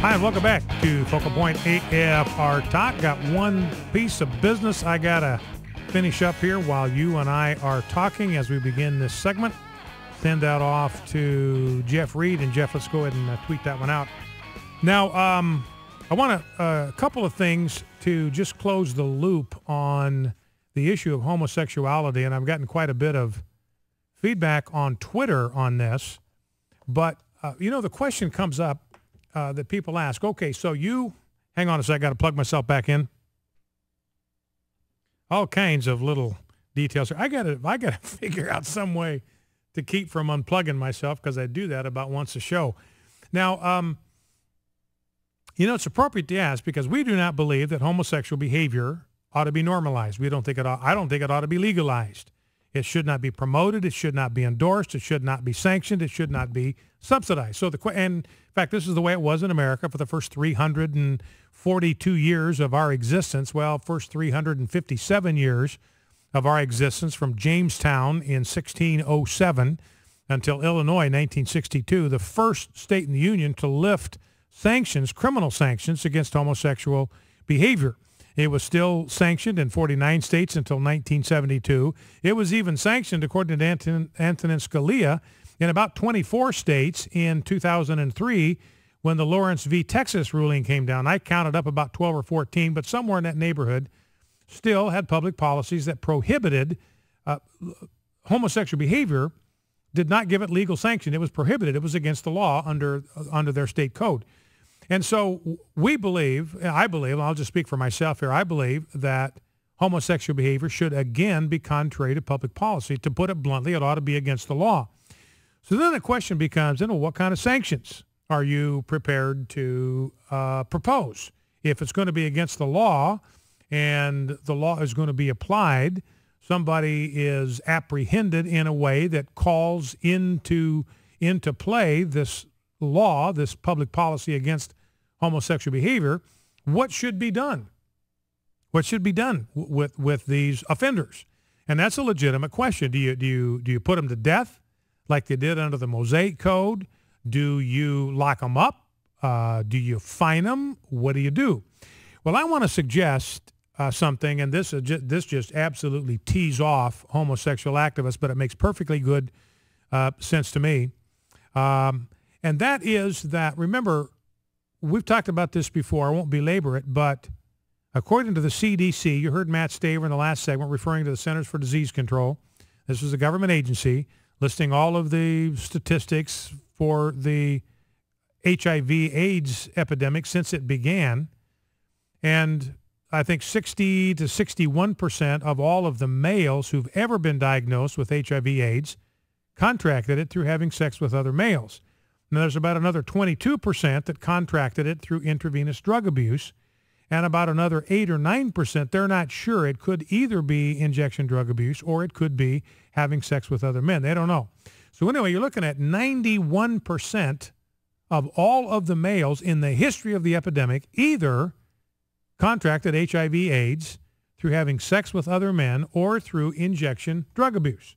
Hi, and welcome back to Focal Point AFR Talk. Got one piece of business I got to finish up here while you and I are talking as we begin this segment. Send that off to Jeff Reed. And Jeff, let's go ahead and tweet that one out. Now, I want a couple of things to just close the loop on the issue of homosexuality, and I've gotten quite a bit of feedback on Twitter on this. But, the question comes up that people ask, okay, so hang on a sec, I got to plug myself back in. All kinds of little details. I got to figure out some way to keep from unplugging myself because I do that about once a show. Now, it's appropriate to ask because we do not believe that homosexual behavior ought to be normalized. I don't think it ought to be legalized. It should not be promoted. It should not be endorsed. It should not be sanctioned. It should not be subsidized. And in fact, this is the way it was in America for the first 342 years of our existence. Well, first 357 years of our existence from Jamestown in 1607 until Illinois in 1962, the first state in the Union to lift sanctions, criminal sanctions against homosexual behavior. It was still sanctioned in 49 states until 1972. It was even sanctioned, according to Antonin Scalia, in about 24 states in 2003 when the Lawrence v. Texas ruling came down. I counted up about 12 or 14, but somewhere in that neighborhood still had public policies that prohibited homosexual behavior, did not give it legal sanction. It was prohibited. It was against the law under their state code. And so I believe, I'll just speak for myself here, I believe that homosexual behavior should again be contrary to public policy. To put it bluntly, it ought to be against the law. So then the question becomes, what kind of sanctions are you prepared to propose? If it's going to be against the law and the law is going to be applied, somebody is apprehended in a way that calls into play this law, this public policy against homosexual behavior, what should be done? What should be done with these offenders? And that's a legitimate question. Do you put them to death like they did under the Mosaic Code? Do you lock them up? Do you fine them? What do you do? Well, I want to suggest something, and this just absolutely tees off homosexual activists, but it makes perfectly good sense to me. And that is that, remember, we've talked about this before. I won't belabor it, but according to the CDC, you heard Matt Staver in the last segment referring to the Centers for Disease Control. This is a government agency listing all of the statistics for the HIV/AIDS epidemic since it began. And I think 60 to 61% of all of the males who've ever been diagnosed with HIV/AIDS contracted it through having sex with other males. Now, there's about another 22% that contracted it through intravenous drug abuse, and about another 8 or 9%, they're not sure. It could either be injection drug abuse or it could be having sex with other men. They don't know. So anyway, you're looking at 91% of all of the males in the history of the epidemic either contracted HIV/AIDS through having sex with other men or through injection drug abuse.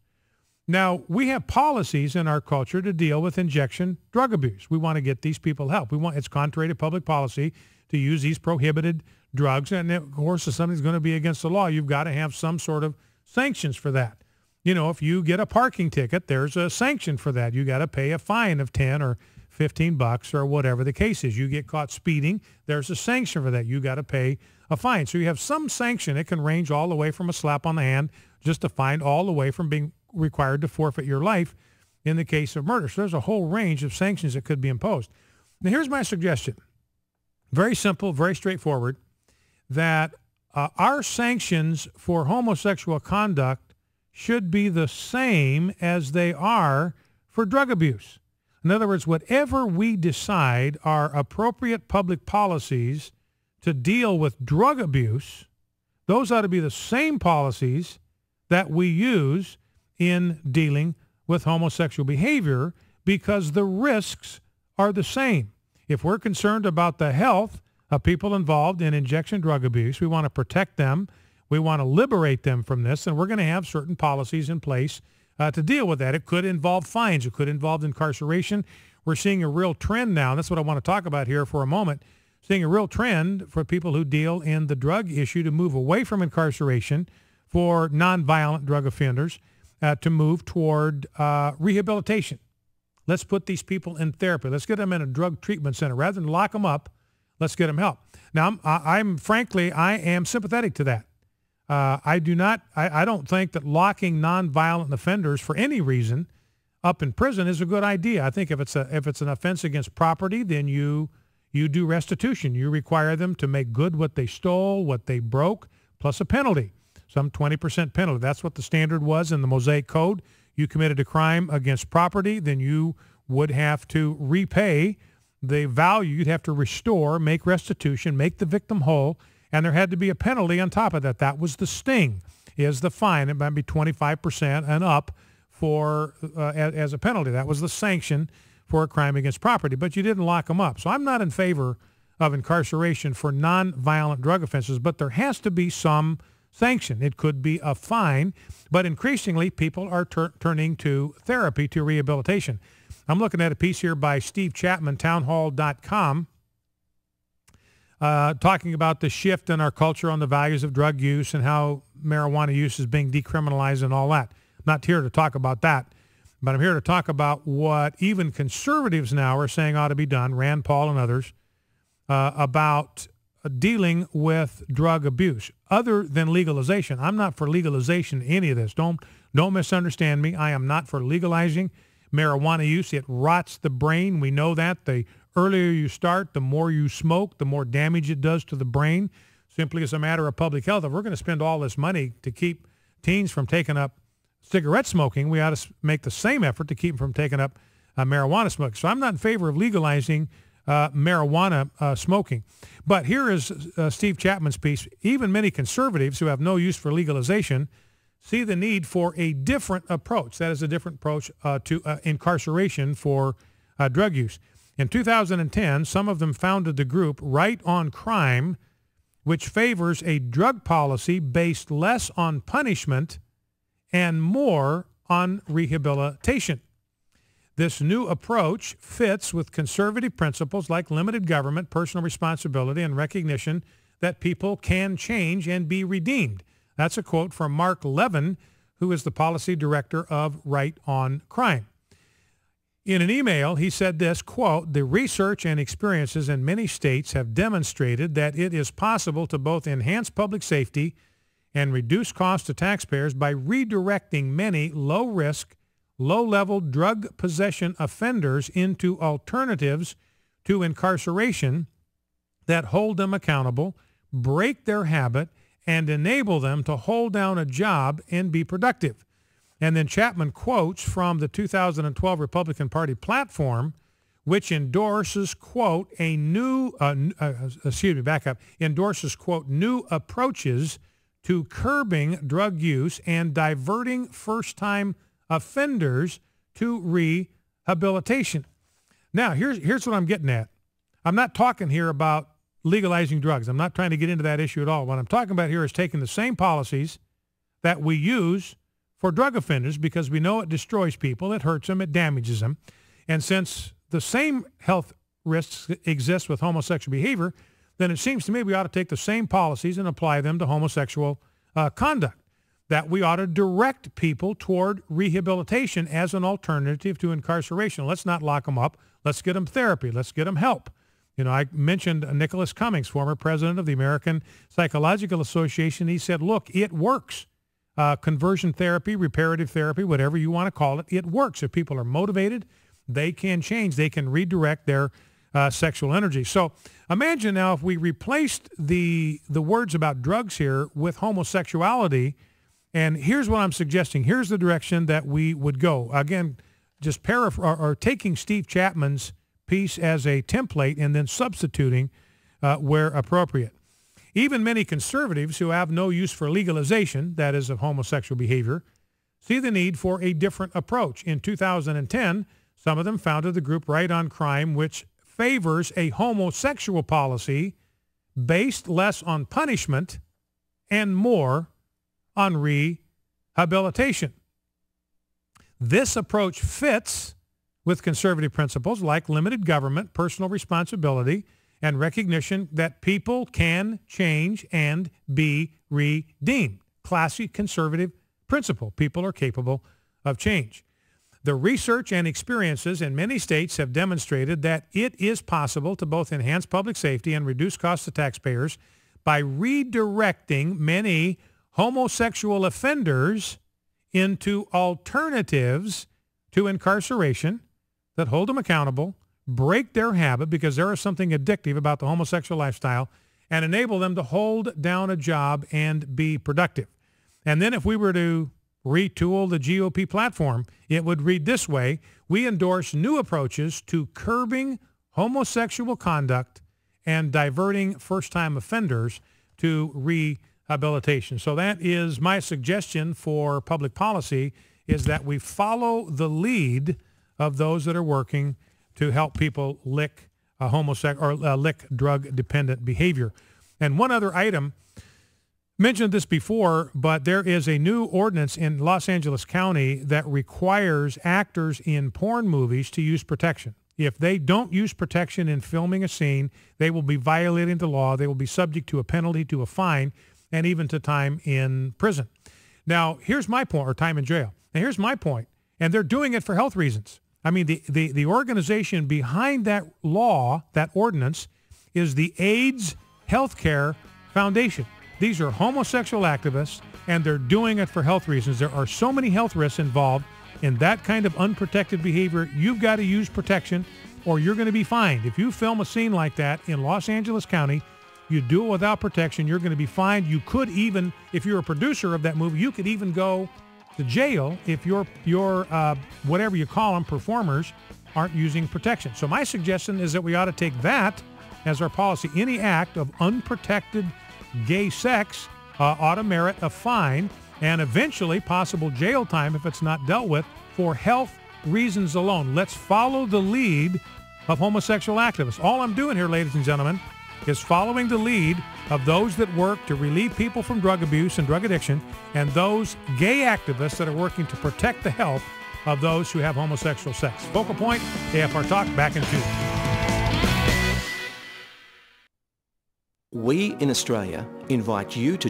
Now, we have policies in our culture to deal with injection drug abuse. We want to get these people help. It's contrary to public policy to use these prohibited drugs. And of course, if something's going to be against the law, you've got to have some sort of sanctions for that. If you get a parking ticket, there's a sanction for that. You got to pay a fine of 10 or 15 bucks or whatever the case is. You get caught speeding, there's a sanction for that. You got to pay a fine. So you have some sanction. It can range all the way from a slap on the hand, just a fine, all the way from being required to forfeit your life in the case of murder. So there's a whole range of sanctions that could be imposed. Now, here's my suggestion. Very simple, very straightforward, that our sanctions for homosexual conduct should be the same as they are for drug abuse. In other words, whatever we decide are appropriate public policies to deal with drug abuse, those ought to be the same policies that we use in dealing with homosexual behavior because the risks are the same. If we're concerned about the health of people involved in injection drug abuse, we want to protect them, we want to liberate them from this, and we're going to have certain policies in place to deal with that. It could involve fines. It could involve incarceration. We're seeing a real trend now, and that's what I want to talk about here for a moment, seeing a real trend for people who deal in the drug issue to move away from incarceration for nonviolent drug offenders to move toward rehabilitation. Let's put these people in therapy. Let's get them in a drug treatment center. Rather than lock them up, let's get them help. Now, I'm frankly, I am sympathetic to that. I don't think that locking nonviolent offenders for any reason up in prison is a good idea. I think if it's an offense against property, then you do restitution. You require them to make good what they stole, what they broke, plus a penalty, some 20% penalty. That's what the standard was in the Mosaic Code. You committed a crime against property, then you would have to repay the value. You'd have to restore, make restitution, make the victim whole, and there had to be a penalty on top of that. That was the sting, is the fine. It might be 25% and up for as a penalty. That was the sanction for a crime against property, but you didn't lock them up. So I'm not in favor of incarceration for nonviolent drug offenses, but there has to be some sanction. It could be a fine, but increasingly people are turning to therapy, to rehabilitation. I'm looking at a piece here by Steve Chapman, townhall.com, talking about the shift in our culture on the values of drug use and how marijuana use is being decriminalized and all that. I'm not here to talk about that, but I'm here to talk about what even conservatives now are saying ought to be done, Rand Paul and others, about dealing with drug abuse. Other than legalization, I'm not for legalization, any of this. Don't misunderstand me. I am not for legalizing marijuana use. It rots the brain. We know that. The earlier you start, the more you smoke, the more damage it does to the brain, simply as a matter of public health. If we're going to spend all this money to keep teens from taking up cigarette smoking, we ought to make the same effort to keep them from taking up marijuana smoking. So I'm not in favor of legalizing marijuana smoking. But here is Steve Chapman's piece. Even many conservatives who have no use for legalization see the need for a different approach. That is a different approach to incarceration for drug use. In 2010, some of them founded the group Right on Crime, which favors a drug policy based less on punishment and more on rehabilitation. This new approach fits with conservative principles like limited government, personal responsibility, and recognition that people can change and be redeemed. That's a quote from Mark Levin, who is the policy director of Right on Crime. In an email, he said this, quote, "The research and experiences in many states have demonstrated that it is possible to both enhance public safety and reduce costs to taxpayers by redirecting many low-risk, low-level drug possession offenders into alternatives to incarceration that hold them accountable, break their habit, and enable them to hold down a job and be productive." And then Chapman quotes from the 2012 Republican Party platform, which endorses, quote, endorses, quote, new approaches to curbing drug use and diverting first-time offenders to rehabilitation. Now, here's what I'm getting at. I'm not talking here about legalizing drugs. I'm not trying to get into that issue at all. What I'm talking about here is taking the same policies that we use for drug offenders, because we know it destroys people, it hurts them, it damages them. And since the same health risks exist with homosexual behavior, then it seems to me we ought to take the same policies and apply them to homosexual conduct, that we ought to direct people toward rehabilitation as an alternative to incarceration. Let's not lock them up. Let's get them therapy. Let's get them help. You know, I mentioned Nicholas Cummings, former president of the American Psychological Association. He said, look, it works. Conversion therapy, reparative therapy, whatever you want to call it, it works. If people are motivated, they can change. They can redirect their sexual energy. So imagine now if we replaced the words about drugs here with homosexuality, and here's what I'm suggesting. Here's the direction that we would go. Again, just taking Steve Chapman's piece as a template and then substituting where appropriate. Even many conservatives who have no use for legalization, that is, of homosexual behavior, see the need for a different approach. In 2010, some of them founded the group Right on Crime, which favors a homosexual policy based less on punishment and more on rehabilitation. This approach fits with conservative principles like limited government, personal responsibility, and recognition that people can change and be redeemed. Classic conservative principle. People are capable of change. The research and experiences in many states have demonstrated that it is possible to both enhance public safety and reduce costs to taxpayers by redirecting many homosexual offenders into alternatives to incarceration that hold them accountable, break their habit because there is something addictive about the homosexual lifestyle, and enable them to hold down a job and be productive. And then if we were to retool the GOP platform, it would read this way: we endorse new approaches to curbing homosexual conduct and diverting first-time offenders to rehabilitation. So that is my suggestion for public policy, is that we follow the lead of those that are working to help people lick lick drug-dependent behavior. And one other item, mentioned this before, but there is a new ordinance in Los Angeles County that requires actors in porn movies to use protection. If they don't use protection in filming a scene, they will be violating the law. They will be subject to a penalty, to a fine, and even to time in prison. Now, here's my point, or time in jail. Now, here's my point, and they're doing it for health reasons. I mean, the organization behind that law, that ordinance, is the AIDS Healthcare Foundation. These are homosexual activists, and they're doing it for health reasons. There are so many health risks involved in that kind of unprotected behavior. You've got to use protection or you're going to be fined. If you film a scene like that in Los Angeles County, you do it without protection, you're going to be fined. You could even, if you're a producer of that movie, you could even go to jail if your whatever you call them, performers, aren't using protection. So my suggestion is that we ought to take that as our policy. Any act of unprotected gay sex ought to merit a fine and eventually possible jail time if it's not dealt with for health reasons alone. Let's follow the lead of homosexual activists. All I'm doing here, ladies and gentlemen, is following the lead of those that work to relieve people from drug abuse and drug addiction, and those gay activists that are working to protect the health of those who have homosexual sex. Focal Point, AFR Talk, back in 2. We in Australia invite you to